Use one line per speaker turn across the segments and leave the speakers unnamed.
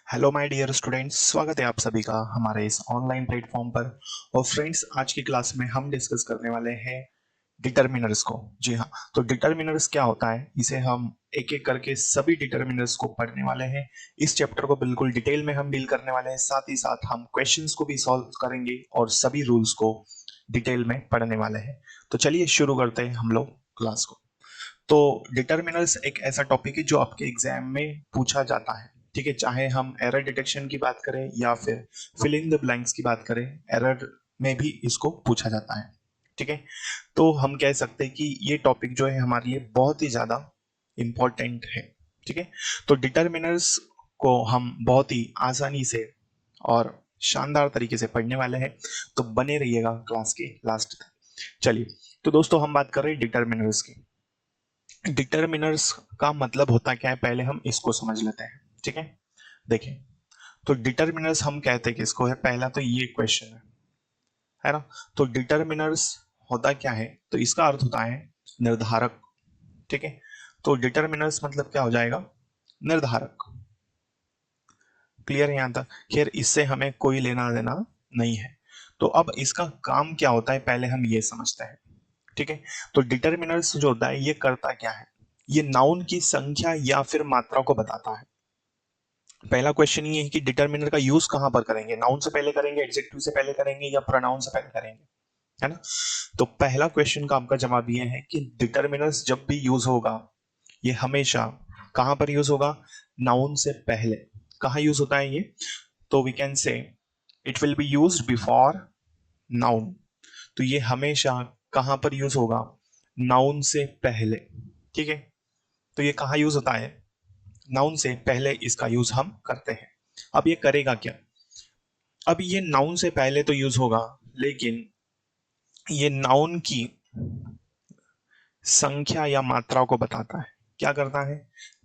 Hello my dear students, स्वागत है आप सभी का हमारे इस ऑनलाइन प्लेटफॉर्म पर। और फ्रेंड्स, आज की क्लास में हम डिस्कस करने वाले हैं डिटरमिनर्स को। जी हाँ, तो डिटरमिनर्स क्या होता है, इसे हम एक एक करके सभी डिटरमिनर्स को पढ़ने वाले हैं। इस चैप्टर को बिल्कुल डिटेल में हम डील करने वाले हैं, साथ ही साथ हम क्वेश्चंस को भी सॉल्व करेंगे और सभी रूल्स को डिटेल में पढ़ने वाले हैं। तो चलिए शुरू करते हैं हम लोग क्लास को। तो डिटर्मिनल्स एक ऐसा टॉपिक है जो आपके एग्जाम में पूछा जाता है। ठीक है, चाहे हम एरर डिटेक्शन की बात करें या फिर फिल इन द ब्लैंक्स की बात करें, एरर में भी इसको पूछा जाता है। ठीक है, तो हम कह सकते हैं कि ये टॉपिक जो है हमारे लिए बहुत ही ज्यादा इंपॉर्टेंट है। ठीक है, तो डिटर्मिनर्स को हम बहुत ही आसानी से और शानदार तरीके से पढ़ने वाले हैं, तो बने रहिएगा क्लास के लास्ट तक। चलिए, तो दोस्तों हम बात कर रहे हैं डिटर्मिनर्स की। डिटरमिनर्स का मतलब होता क्या है, पहले हम इसको समझ लेते हैं। ठीक है, देखिए, तो डिटरमिनर्स हम कहते हैं किसको है, पहला तो ये क्वेश्चन है ना। तो डिटरमिनर्स होता क्या है, तो इसका अर्थ होता है निर्धारक। ठीक है, तो डिटरमिनर्स मतलब क्या हो जाएगा, निर्धारक। क्लियर है यहां तक? खैर, इससे हमें कोई लेना देना नहीं है। तो अब इसका काम क्या होता है, पहले हम ये समझते हैं। ठीक है, तो डिटरमिनर्स जो होता है ये करता क्या है, ये नाउन की संख्या या फिर मात्रा को बताता है। पहला क्वेश्चन ये है कि डिटरमिनर का यूज कहां पर करेंगे, नाउन से पहले करेंगे, एडजेक्टिव से पहले करेंगे या प्रोनाउन से पहले करेंगे, है ना। तो पहला क्वेश्चन का आपका जवाब ये है कि डिटरमिनर्स जब भी यूज होगा, ये हमेशा कहां पर यूज होगा, नाउन से पहले। कहां यूज होता है ये, तो we can say it will be used before noun. तो ये हमेशा कहां पर यूज होगा, नाउन से पहले। ठीक है, तो ये कहां यूज होता है, नाउन से पहले इसका यूज हम करते हैं। अब ये करेगा क्या, अब ये नाउन से पहले तो यूज होगा, लेकिन ये नाउन की संख्या या मात्रा को बताता है। क्या करता है,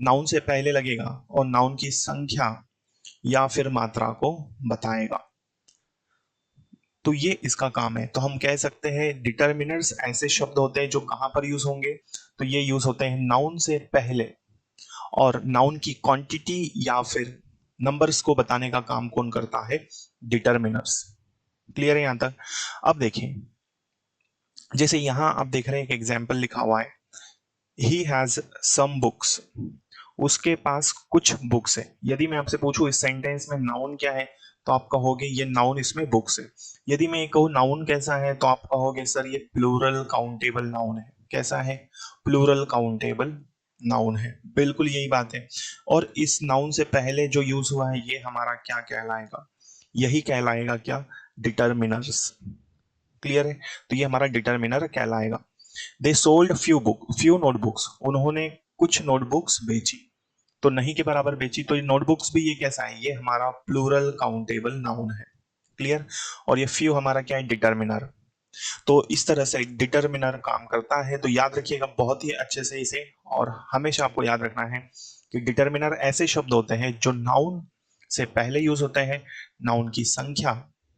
नाउन से पहले लगेगा और नाउन की संख्या या फिर मात्रा को बताएगा। तो ये इसका काम है। तो हम कह सकते हैं डिटरमिनर्स ऐसे शब्द होते हैं जो कहां पर यूज होंगे, तो ये यूज होते हैं नाउन से पहले। और नाउन की क्वांटिटी या फिर नंबर्स को बताने का काम कौन करता है, डिटरमिनर्स। क्लियर है यहां तक? अब देखिए, जैसे यहां आप देख रहे हैं एक एग्जाम्पल लिखा हुआ है, ही हैज सम बुक्स, उसके पास कुछ बुक्स है। यदि मैं आपसे पूछूं इस सेंटेंस में नाउन क्या है, तो आप कहोगे ये नाउन, इसमें बुक्स है। यदि मैं ये कहूँ नाउन कैसा है, तो आप कहोगे सर ये प्लूरल काउंटेबल नाउन है। कैसा है, प्लूरल काउंटेबल नाउन है। बिल्कुल यही बात है। और इस नाउन से पहले जो यूज हुआ है ये हमारा क्या कहलाएगा, यही कहलाएगा क्या, डिटरमिनर्स। क्लियर है, तो ये हमारा डिटरमिनर कहलाएगा। दे सोल्ड फ्यू नोटबुक्स, उन्होंने कुछ नोटबुक्स बेची। तो नहीं के बराबर बेची, तो ये नोटबुक्स भी ये कैसा है, ये हमारा प्लूरल काउंटेबल नाउन है। क्लियर, और ये फ्यू हमारा क्या है, डिटरमिनर। तो इस तरह से डिटरमिनर काम करता है। तो याद रखिएगा बहुत ही अच्छे से इसे, और हमेशा आपको याद रखना है कि डिटरमिनर ऐसे शब्द होते हैं जो नाउन से पहले यूज होते हैं, नाउन की संख्या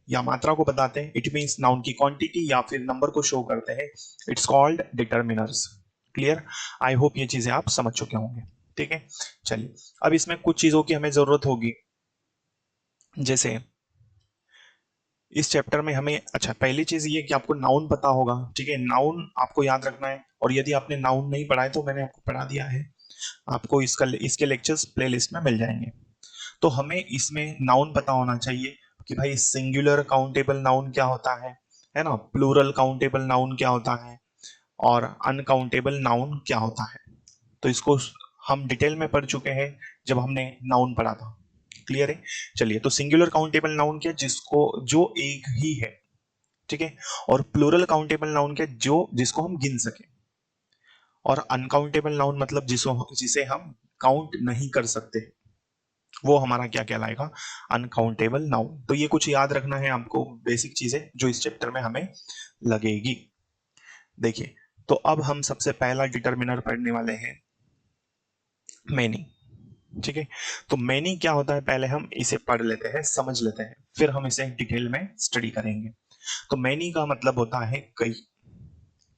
या मात्रा को बताते हैं, इट मींस नाउन की क्वांटिटी या फिर नंबर को शो करते हैं। It's called determiners. Clear, I hope ये चीजें आप समझ चुके होंगे। ठीक है, चलिए, अब इसमें कुछ चीजों की हमें जरूरत होगी। जैसे इस चैप्टर में हमें, अच्छा, पहली चीज ये कि आपको नाउन पता होगा। ठीक है, नाउन आपको याद रखना है, और यदि आपने नाउन नहीं पढ़ा है तो मैंने आपको पढ़ा दिया है, आपको इसके लेक्चर्स प्लेलिस्ट में मिल जाएंगे। तो हमें इसमें नाउन पता होना चाहिए कि भाई सिंगुलर काउंटेबल नाउन क्या होता है ना, प्लूरल काउंटेबल नाउन क्या होता है, और अनकाउंटेबल नाउन क्या होता है। तो इसको हम डिटेल में पढ़ चुके हैं जब हमने नाउन पढ़ा था। क्लियर है, चलिए, तो सिंगुलर काउंटेबल नाउन क्या, जिसको जो एक ही है। ठीक है, और प्लूरल काउंटेबल नाउन क्या, जो जिसको हम गिन सके। और अनकाउंटेबल नाउन मतलब जिसे हम काउंट नहीं कर सकते, वो हमारा क्या कहलाएगा, अनकाउंटेबल नाउन। तो ये कुछ याद रखना है आपको, बेसिक चीजें जो इस चैप्टर में हमें लगेगी। देखिए, तो अब हम सबसे पहला डिटरमिनर पढ़ने वाले हैं, मैनी। ठीक है, तो मैनी क्या होता है, पहले हम इसे पढ़ लेते हैं, समझ लेते हैं, फिर हम इसे डिटेल में स्टडी करेंगे। तो मैनी का मतलब होता है कई।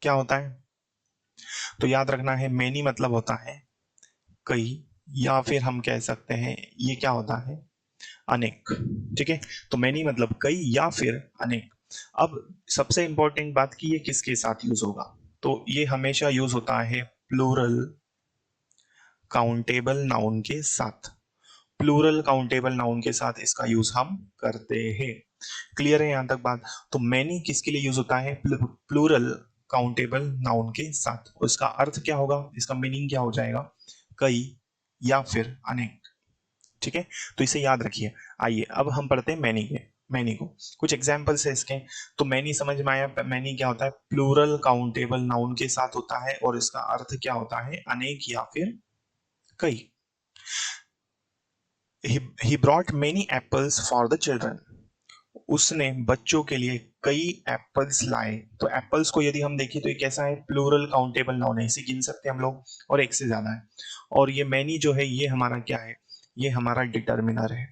क्या होता है, तो याद रखना है, मैनी मतलब होता है कई, या फिर हम कह सकते हैं ये क्या होता है, अनेक। ठीक है, तो मैनी मतलब कई या फिर अनेक। अब सबसे इंपॉर्टेंट बात की ये किसके साथ यूज होगा, तो ये हमेशा यूज होता है प्लूरल काउंटेबल नाउन के साथ। प्लूरल काउंटेबल नाउन के साथ इसका यूज हम करते हैं। क्लियर है यहां तक बात। तो मैनी किसके लिए यूज होता है, प्लूरल काउंटेबल नाउन के साथ। और इसका अर्थ क्या होगा, इसका मीनिंग क्या हो जाएगा, कई या फिर अनेक। ठीक है, तो इसे याद रखिए। आइए अब हम पढ़ते हैं मैनी के, मैनी को कुछ एग्जाम्पल्स है इसके। तो मैनी समझ में आया, मैनी क्या होता है, प्लूरल काउंटेबल नाउन के साथ होता है और इसका अर्थ क्या होता है, अनेक या फिर कई। he brought many apples for the children। उसने बच्चों के लिए कई एप्पल्स लाए। तो एप्पल्स को यदि हम देखें तो ये कैसा है, प्लूरल काउंटेबल नाउन है, इसे गिन सकते हैं हम लोग, और एक से ज्यादा है। और ये मैनी जो है ये हमारा क्या है, ये हमारा डिटर्मिनर है।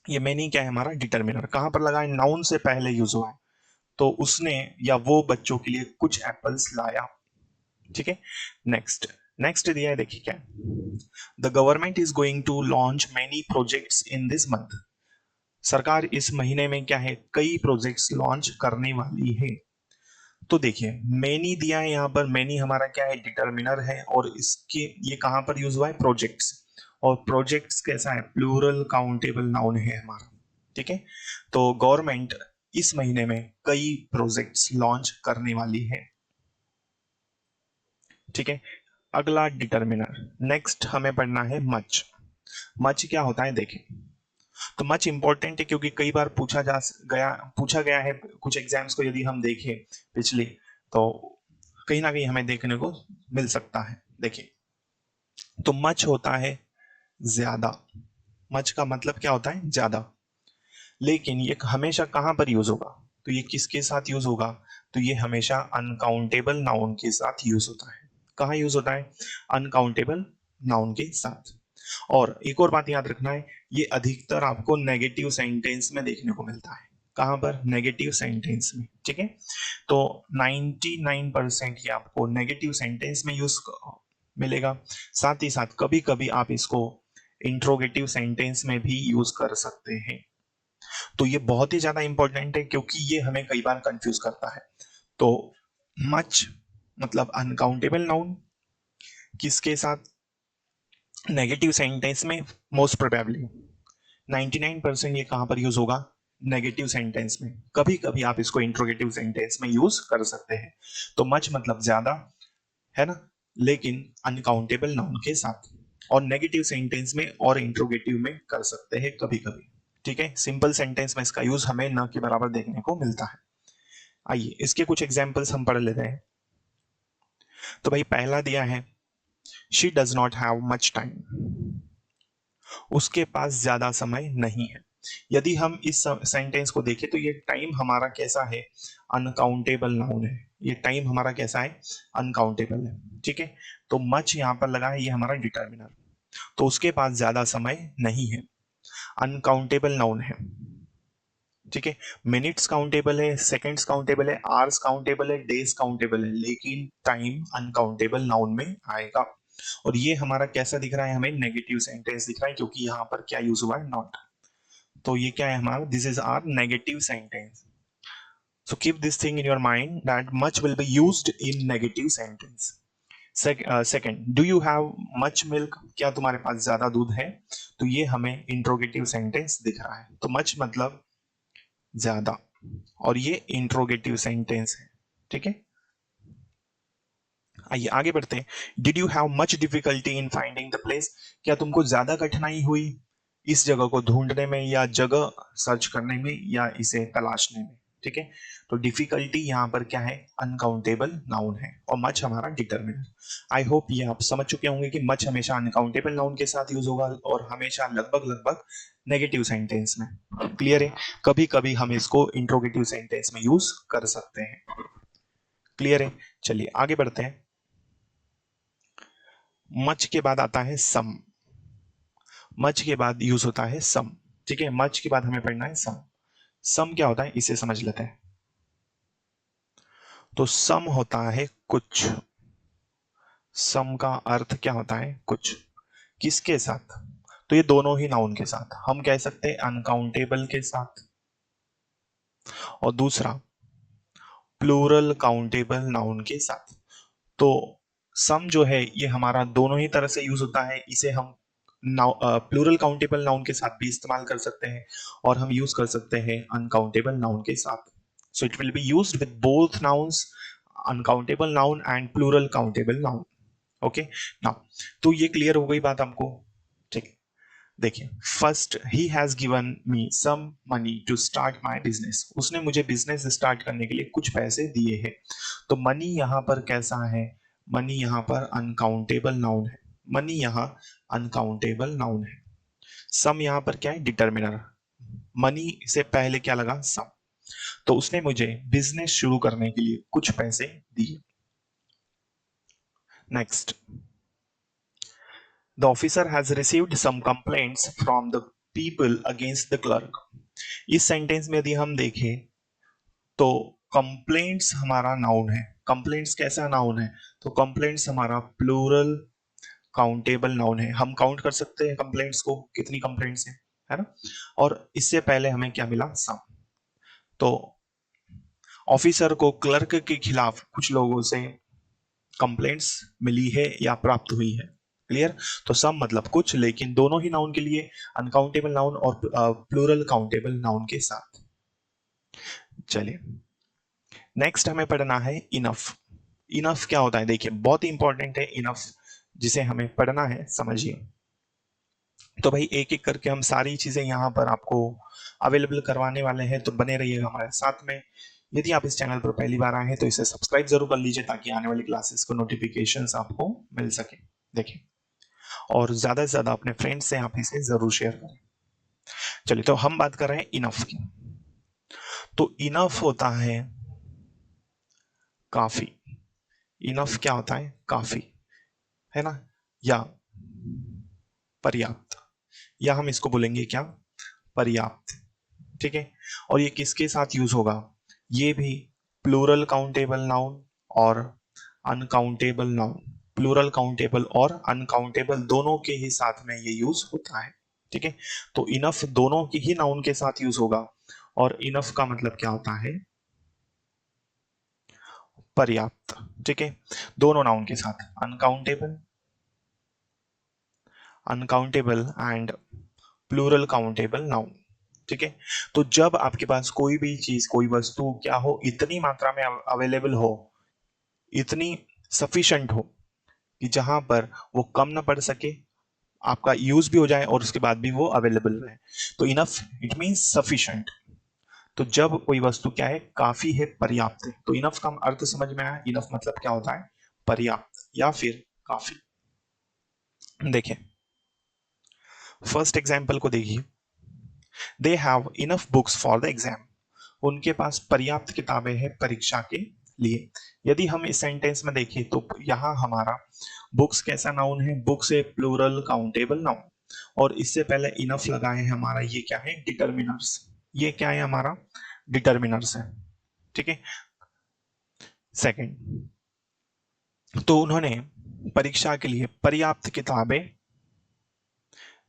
ये मैनी क्या है, हमारा डिटर्मिनर। कहां पर लगा है, नाउन से पहले यूज हुआ है। तो उसने या वो बच्चों के लिए कुछ एप्पल्स लाया। ठीक है, नेक्स्ट, नेक्स्ट दिया है, देखिए क्या, the government is going to launch many projects in this month. सरकार इस महीने में क्या है, कई प्रोजेक्ट्स लॉन्च करने वाली है। तो देखिए मेनी दिया है यहाँ पर, मेनी हमारा क्या है, डिटर्मिनर है, और इसके ये कहां पर यूज हुआ है, प्रोजेक्ट्स। और प्रोजेक्ट्स कैसा है, प्लूरल काउंटेबल नाउन है हमारा। ठीक है, तो गवर्नमेंट इस महीने में कई प्रोजेक्ट्स लॉन्च करने वाली है। ठीक है, अगला डिटर्मिनर। नेक्स्ट हमें पढ़ना है मच। मच क्या होता है देखें, तो मच इंपॉर्टेंट है क्योंकि कई बार पूछा गया है कुछ एग्जाम्स को, यदि हम देखें पिछली, तो कहीं ना कहीं हमें देखने को मिल सकता है। देखिए, तो मच होता है ज्यादा। मच का मतलब क्या होता है, ज्यादा। लेकिन ये हमेशा कहां पर यूज होगा, तो ये किसके साथ यूज होगा, तो ये हमेशा अनकाउंटेबल नाउन के साथ यूज होता है। कहां यूज होता है, अनकाउंटेबल नाउन के साथ। और एक और बात याद रखना है, ये अधिकतर आपको नेगेटिव सेंटेंस में देखने को मिलता है। कहां पर, नेगेटिव सेंटेंस में। ठीक है, तो 99% ये आपको नेगेटिव सेंटेंस में यूज मिलेगा। साथ ही साथ कभी कभी आप इसको इंट्रोगेटिव सेंटेंस में भी यूज कर सकते हैं। तो ये बहुत ही ज्यादा इंपॉर्टेंट है क्योंकि ये हमें कई बार कंफ्यूज करता है। तो मच मतलब अनकाउंटेबल नाउन, किसके साथ, नेगेटिव सेंटेंस में। मोस्ट प्रोबेबली 99% ये कहां पर यूज होगा, नेगेटिव सेंटेंस में। कभी कभी आप इसको इंट्रोगेटिव सेंटेंस में यूज कर सकते हैं। तो मच मतलब ज्यादा, है ना, लेकिन अनकाउंटेबल नाउन के साथ, और नेगेटिव सेंटेंस में और इंट्रोगेटिव में कर सकते हैं कभी कभी। ठीक है, सिंपल सेंटेंस में इसका यूज हमें न के बराबर देखने को मिलता है। आइए इसके कुछ एग्जाम्पल्स हम पढ़ लेते हैं। तो भाई पहला दिया है, she does not have much time. उसके पास ज्यादा समय नहीं है। यदि हम इस सेंटेंस को देखें तो ये टाइम हमारा कैसा है, अनकाउंटेबल नाउन है। ये टाइम हमारा कैसा है, अनकाउंटेबल है। ठीक है, तो मच यहां पर लगा है, ये हमारा डिटर्मिनर। तो उसके पास ज्यादा समय नहीं है, अनकाउंटेबल नाउन है। ठीक है, मिनट्स काउंटेबल है, सेकंड्स काउंटेबल है, आवर्स काउंटेबल है, डेज काउंटेबल है, लेकिन टाइम अनकाउंटेबल नाउन में आएगा। और ये हमारा कैसा दिख रहा है, हमें नेगेटिव सेंटेंस दिख रहा है क्योंकि यहाँ पर क्या यूज हुआ है, नॉट। तो ये क्या है हमारा, this is our negative sentence. So keep this thing in your mind that much will be used in negative sentence. Second, do you have much milk, क्या तुम्हारे पास ज्यादा दूध है। तो ये हमें इंट्रोगेटिव सेंटेंस दिख रहा है। तो मच मतलब ज्यादा, और ये इंट्रोगेटिव सेंटेंस है। ठीक है, आइए आगे बढ़ते हैं। Did you have much difficulty in finding the place, क्या तुमको ज्यादा कठिनाई हुई इस जगह को ढूंढने में, या जगह सर्च करने में, या इसे तलाशने में। ठीक है, तो डिफिकल्टी यहाँ पर क्या है, अनकाउंटेबल नाउन है, और मच हमारा डिटर्मिनर। आई होप ये आप समझ चुके होंगे कि मच हमेशा अनकाउंटेबल नाउन के साथ यूज होगा, और हमेशा लगभग लगभग नेगेटिव सेंटेंस में। क्लियर है, कभी कभी हम इसको इंट्रोगेटिव सेंटेंस में यूज कर सकते हैं। क्लियर है, चलिए आगे बढ़ते हैं। मच के बाद आता है सम। मच के बाद यूज होता है सम। ठीक है, मच के बाद हमें पढ़ना है सम। सम क्या होता है, इसे समझ लेते हैं। तो सम होता है कुछ। सम का अर्थ क्या होता है, कुछ। किसके साथ, तो ये दोनों ही नाउन के साथ, हम कह सकते हैं अनकाउंटेबल के साथ, और दूसरा प्लूरल काउंटेबल नाउन के साथ। तो सम जो है ये हमारा दोनों ही तरह से यूज होता है, इसे हम प्लूरल काउंटेबल नाउन के साथ भी इस्तेमाल कर सकते हैं और हम यूज कर सकते हैं अनकाउंटेबल नाउन के साथ। So it will be used with both nouns, uncountable noun and plural countable noun. Okay now, तो ये क्लियर हो गई बात हमको, ठीक है। देखिए, first he has given me some money to start my business, उसने मुझे बिजनेस स्टार्ट करने के लिए कुछ पैसे दिए हैं। तो मनी यहां पर कैसा है, मनी यहां पर अनकाउंटेबल नाउन है, मनी यहां अनकाउंटेबल नाउन है। सम यहां पर क्या है, डिटर्मिनर, मनी से पहले क्या लगा, सम। तो उसने मुझे बिजनेस शुरू करने के लिए कुछ पैसे दिए। Next, the officer has received some complaints from the people against the clerk. इस सेंटेंस में यदि हम देखें तो कंप्लेंट्स हमारा नाउन है, कंप्लेंट्स कैसा नाउन है, तो कंप्लेंट्स हमारा प्लूरल काउंटेबल नाउन है। हम काउंट कर सकते हैं कंप्लेंट्स को, कितनी कंप्लेंट्स है ना। और इससे पहले हमें क्या मिला, सम। तो ऑफिसर को क्लर्क के खिलाफ कुछ लोगों से कंप्लेंट्स मिली है या प्राप्त हुई है, क्लियर। तो सम मतलब कुछ, लेकिन दोनों ही नाउन के लिए, अनकाउंटेबल नाउन और प्लूरल काउंटेबल नाउन के साथ। चलिए, नेक्स्ट हमें पढ़ना है इनफ। इनफ क्या होता है, देखिए बहुत ही इंपॉर्टेंट है इनफ, जिसे हमें पढ़ना है, समझिए। तो भाई एक एक करके हम सारी चीजें यहाँ पर आपको अवेलेबल करवाने वाले हैं, तो बने रहिएगा हमारे साथ में। यदि आप इस चैनल पर पहली बार आए हैं तो इसे सब्सक्राइब जरूर कर लीजिए, ताकि आने वाली क्लासेस को नोटिफिकेशंस आपको मिल सके। देखिए, और ज्यादा से ज्यादा अपने फ्रेंड्स से आप इसे जरूर शेयर करें। चलिए, तो हम बात कर रहे हैं इनफ की। तो इनफ होता है काफी। इनफ क्या होता है, काफी, है ना, या पर्याप्त, या हम इसको बोलेंगे क्या, पर्याप्त, ठीक है। और ये किसके साथ यूज होगा, ये भी प्लूरल काउंटेबल नाउन और अनकाउंटेबल नाउन, प्लूरल काउंटेबल और अनकाउंटेबल दोनों के ही साथ में ये यूज होता है, ठीक है। तो इनफ दोनों की ही नाउन के साथ यूज होगा, और इनफ का मतलब क्या होता है, पर्याप्त, ठीक है। दोनों नाउन के साथ, uncountable, uncountable and plural countable noun, ठीक है। तो जब आपके पास कोई भी चीज, कोई वस्तु क्या हो, इतनी मात्रा में अवेलेबल हो, इतनी सफिशिएंट हो कि जहां पर वो कम ना पड़ सके, आपका यूज भी हो जाए और उसके बाद भी वो अवेलेबल रहे, तो इनफ इट मींस सफिशिएंट। तो जब कोई वस्तु क्या है, काफी है, पर्याप्त है, तो इनफ का अर्थ समझ में आया। इनफ मतलब क्या होता है, पर्याप्त या फिर काफी। देखिए, फर्स्ट एग्जाम्पल को देखिए, they have enough books for the exam, उनके पास पर्याप्त किताबें हैं परीक्षा के लिए। यदि हम इस सेंटेंस में देखें तो यहाँ हमारा बुक्स कैसा नाउन है, बुक्स है प्लूरल काउंटेबल नाउन, और इससे पहले इनफ लगा है हमारा, ये क्या है, डिटर्मिनर्स, ये क्या है हमारा, डिटर्मिनर्स है, ठीक है। सेकंड, तो उन्होंने परीक्षा के लिए पर्याप्त किताबें,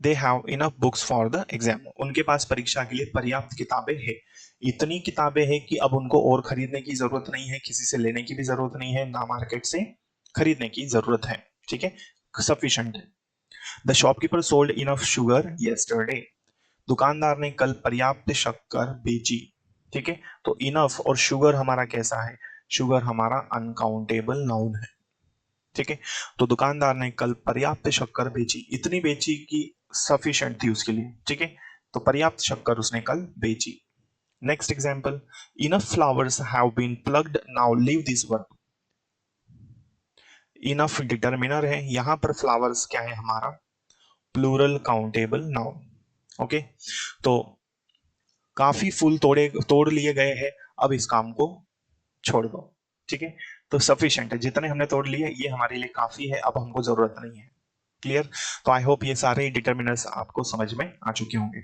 they have enough books for the exam, उनके पास परीक्षा के लिए पर्याप्त किताबें हैं। इतनी किताबें हैं कि अब उनको और खरीदने की जरूरत नहीं है, किसी से लेने की भी जरूरत नहीं है, ना मार्केट से खरीदने की जरूरत है, ठीक है, सफिशिएंट है। The shopkeeper sold enough sugar yesterday, दुकानदार ने कल पर्याप्त शक्कर बेची, ठीक है। तो इनफ और शुगर हमारा कैसा है, शुगर हमारा अनकाउंटेबल नाउन है, ठीक है। तो दुकानदार ने कल पर्याप्त शक्कर बेची, इतनी बेची कि सफिशिएंट थी उसके लिए, ठीक है। तो पर्याप्त शक्कर उसने कल बेची। Next example, enough flowers have been plucked, now leave this work. Enough determiner है, यहां पर फ्लावर्स क्या है हमारा, प्लूरल काउंटेबल नाउन, ओके। तो काफी फूल तोड़ लिए गए हैं, अब इस काम को छोड़ दो, ठीक है। तो सफिशिएंट है, जितने हमने तोड़ लिए ये हमारे लिए काफी है, अब हमको जरूरत नहीं है, क्लियर। तो आई होप ये सारे डिटर्मिनर्स आपको समझ में आ चुके होंगे,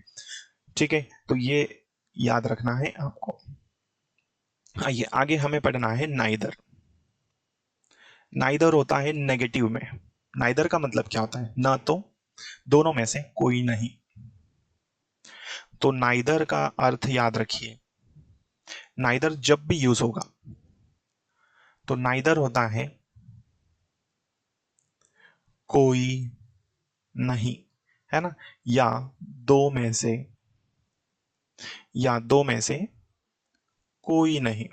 ठीक है। तो ये याद रखना है आपको। आइए आगे हमें पढ़ना है नाइदर। नाइदर होता है नेगेटिव में, नाइदर का मतलब क्या होता है, ना तो दोनों में से कोई नहीं। तो नाइदर का अर्थ याद रखिए, नाइदर जब भी यूज होगा तो नाइदर होता है कोई नहीं, है ना, या दो में से, या दो में से कोई नहीं।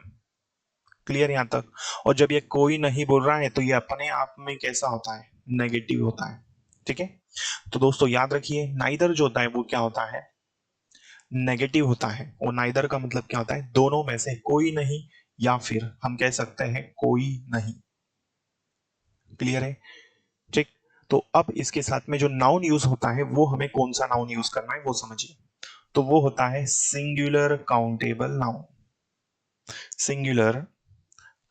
क्लियर यहां तक? और जब ये कोई नहीं बोल रहा है तो ये अपने आप में कैसा होता है, नेगेटिव होता है। ठीक है, तो दोस्तों याद रखिए नाइदर जो होता है वो क्या होता है, नेगेटिव होता है। और नाइदर का मतलब क्या होता है, दोनों में से कोई नहीं, या फिर हम कह सकते हैं कोई नहीं। क्लियर है? ठीक। तो अब इसके साथ में जो नाउन यूज होता है वो हमें कौन सा नाउन यूज करना है वो समझिए। तो वो होता है singular countable noun, singular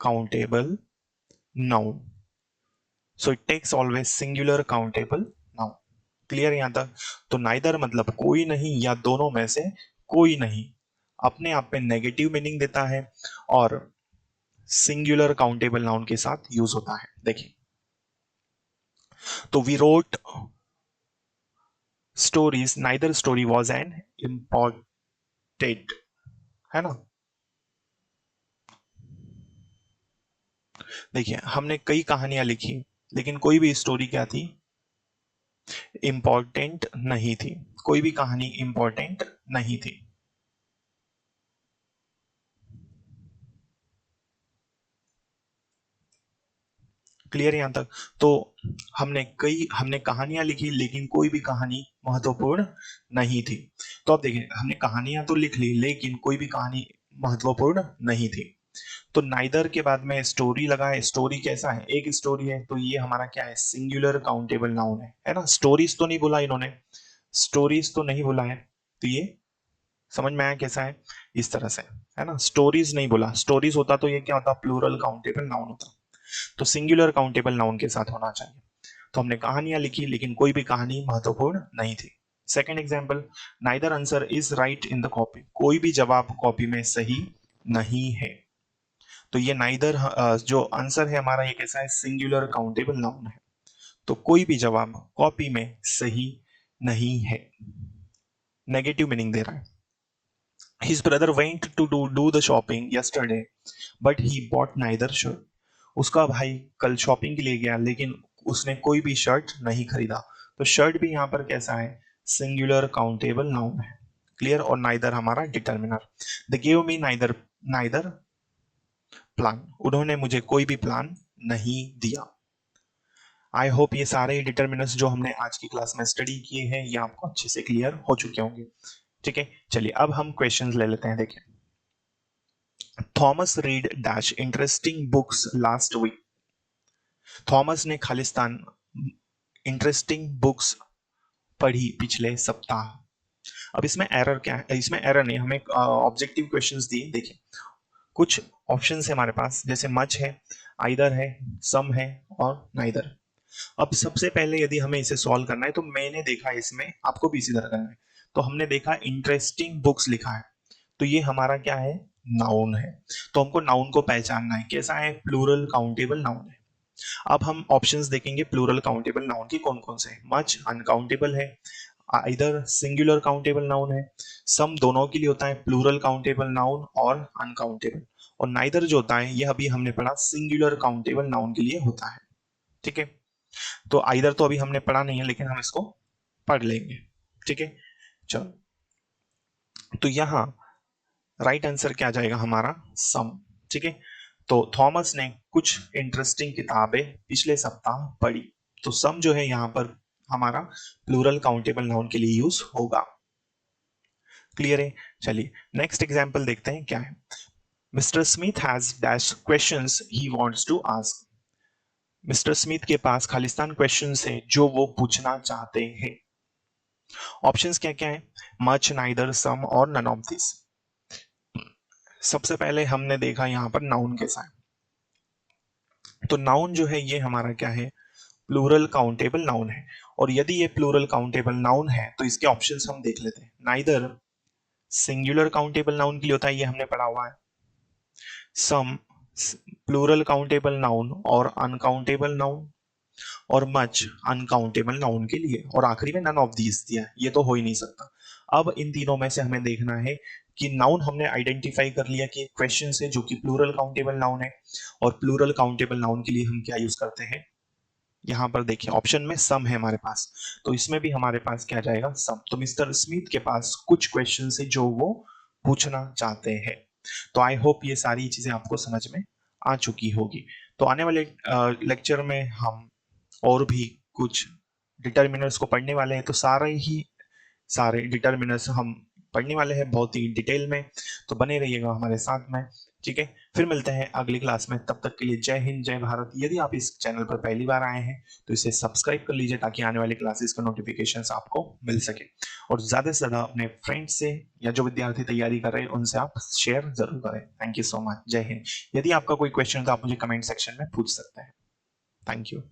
countable noun. So it takes always singular countable noun. Clear यहां तक? तो नाइदर मतलब कोई नहीं या दोनों में से कोई नहीं, अपने आप में नेगेटिव मीनिंग देता है और सिंगुलर काउंटेबल नाउन के साथ यूज होता है। देखिए, तो we wrote stories, neither story was an imported, है ना। देखिए, हमने कई कहानियां लिखी लेकिन कोई भी स्टोरी क्या थी, इंपॉर्टेंट नहीं थी। कोई भी कहानी इंपॉर्टेंट नहीं थी। क्लियर यहां तक? तो हमने कहानियां लिखी लेकिन कोई भी कहानी महत्वपूर्ण नहीं थी। तो अब देखिए, हमने कहानियां तो लिख ली लेकिन कोई भी कहानी महत्वपूर्ण नहीं थी। तो नाइदर के बाद में स्टोरी लगा है। स्टोरी कैसा है, एक स्टोरी है, तो ये हमारा क्या है, सिंगुलर काउंटेबल नाउन है ना। स्टोरीज तो नहीं बोला इन्होंने, स्टोरीज तो नहीं बोला है, तो ये समझ में आया कैसा है, इस तरह से, है ना। स्टोरीज नहीं बोला, स्टोरीज होता तो ये क्या होता, प्लूरल काउंटेबल नाउन होता। तो सिंगुलर काउंटेबल नाउन के साथ होना चाहिए। तो हमने कहानियां लिखी लेकिन कोई भी कहानी महत्वपूर्ण नहीं थी। Second example, neither answer is right in the copy, कोई भी जवाब कॉपी में सही नहीं है। तो ये नाइदर जो आंसर है हमारा ये कैसा है, सिंगुलर काउंटेबल नाउन है। तो कोई भी जवाब कॉपी में सही नहीं है, नेगेटिव मीनिंग दे रहा है। His brother went to do the shopping yesterday, but he bought neither shirt. उसका भाई कल शॉपिंग के लिए गया लेकिन उसने कोई भी शर्ट नहीं खरीदा। तो शर्ट भी यहाँ पर कैसा है, सिंगुलर काउंटेबल नाउन है। क्लियर? और नाइदर हमारा determiner. They give me neither, neither plan, उन्होंने मुझे कोई भी प्लान नहीं दिया। आई होप ये सारे डिटर्मिनर्स जो हमने आज की क्लास में स्टडी किए हैं ये आपको अच्छे से क्लियर हो चुके होंगे। ठीक है, चलिए अब हम क्वेश्चंस ले लेते हैं। देखिए, Thomas read dash interesting books last week. Thomas ने खालिस्तान इंटरेस्टिंग बुक्स पढ़ी पिछले सप्ताह। अब इसमें एरर क्या है, इसमें एरर नहीं, हमें ऑब्जेक्टिव क्वेश्चंस दिए। देखिए, कुछ ऑप्शंस है हमारे पास, जैसे मच है, आइदर है, सम है और नाइदर। अब सबसे पहले यदि हमें इसे सॉल्व करना है तो मैंने देखा इसमें, आपको भी इसी तरह करना है। तो हमने देखा इंटरेस्टिंग बुक्स लिखा है, तो ये हमारा क्या है, नाउन है। तो हमको नाउन को पहचानना है, कैसा है, प्लूरल काउंटेबल नाउन है। अब हम ऑप्शंस देखेंगे प्लूरल काउंटेबल नाउन की कौन कौन से हैं। मच अनकाउंटेबल है, इधर सिंगुलर काउंटेबल नाउन है, सम दोनों के लिए होता है प्लूरल काउंटेबल नाउन और अनकाउंटेबल, और नाइदर जो होता है ये अभी हमने पढ़ा सिंगुलर काउंटेबल नाउन के लिए होता है। ठीक है, तो आइदर तो अभी हमने पढ़ा नहीं है लेकिन हम इसको पढ़ लेंगे। ठीक है, चलो, तो यहां राइट आंसर क्या जाएगा हमारा, सम। ठीक है, तो थॉमस ने कुछ इंटरेस्टिंग किताबें पिछले सप्ताह पढ़ी। तो सम जो है यहां पर हमारा प्लूरल काउंटेबल नाउन के लिए यूज होगा। क्लियर है? चलिए नेक्स्ट एग्जांपल देखते हैं क्या है। Mister Smith has dash questions he wants to ask. Mister Smith के पास खालिस्तान क्वेश्चंस है जो वो पूछना चाहते हैं। ऑप्शंस क्या क्या है, मच, नाइदर, सम और नन ऑफ दिस। सबसे पहले हमने देखा यहां पर नाउन कैसा है। तो नाउन जो है ये हमारा क्या है, प्लूरल काउंटेबल नाउन है। और यदि ये प्लूरल काउंटेबल नाउन है तो इसके ऑप्शंस हम देख लेते हैं। नाइदर सिंगुलर काउंटेबल नाउन के लिए होता है, ये हमने पढ़ा हुआ है। सम प्लूरल काउंटेबल नाउन और अनकाउंटेबल नाउन, और मच अनकाउंटेबल नाउन के लिए, और आखिरी में नन ऑफ दीज दिया है, ये तो हो ही नहीं सकता। अब इन तीनों में से हमें देखना है कि नाउन हमने आइडेंटिफाई कर लिया कि क्वेश्चन से, जो कि प्लूरल काउंटेबल नाउन है, और प्लूरल काउंटेबल नाउन के लिए हम क्या यूज करते हैं, यहाँ पर देखिए ऑप्शन में सम है हमारे पास, तो इसमें भी हमारे पास क्या जाएगा, सम। तो मिस्टर स्मिथ के पास कुछ क्वेश्चन है जो वो पूछना चाहते हैं। तो आई होप ये सारी चीजें आपको समझ में आ चुकी होगी। तो आने वाले लेक्चर में हम और भी कुछ डिटर्मिनर्स को पढ़ने वाले हैं, तो सारे डिटर्मिनर्स हम पढ़ने वाले हैं बहुत ही डिटेल में, तो बने रहिएगा हमारे साथ में। ठीक है, फिर मिलते हैं अगली क्लास में, तब तक के लिए जय हिंद जय भारत। यदि आप इस चैनल पर पहली बार आए हैं तो इसे सब्सक्राइब कर लीजिए ताकि आने वाली क्लासेस का नोटिफिकेशंस आपको मिल सके, और ज्यादा से ज्यादा अपने फ्रेंड्स से या जो विद्यार्थी तैयारी कर रहे हैं उनसे आप शेयर जरूर करें। थैंक यू सो मच, जय हिंद। यदि आपका कोई क्वेश्चन तो आप मुझे कमेंट सेक्शन में पूछ सकते हैं। Thank you.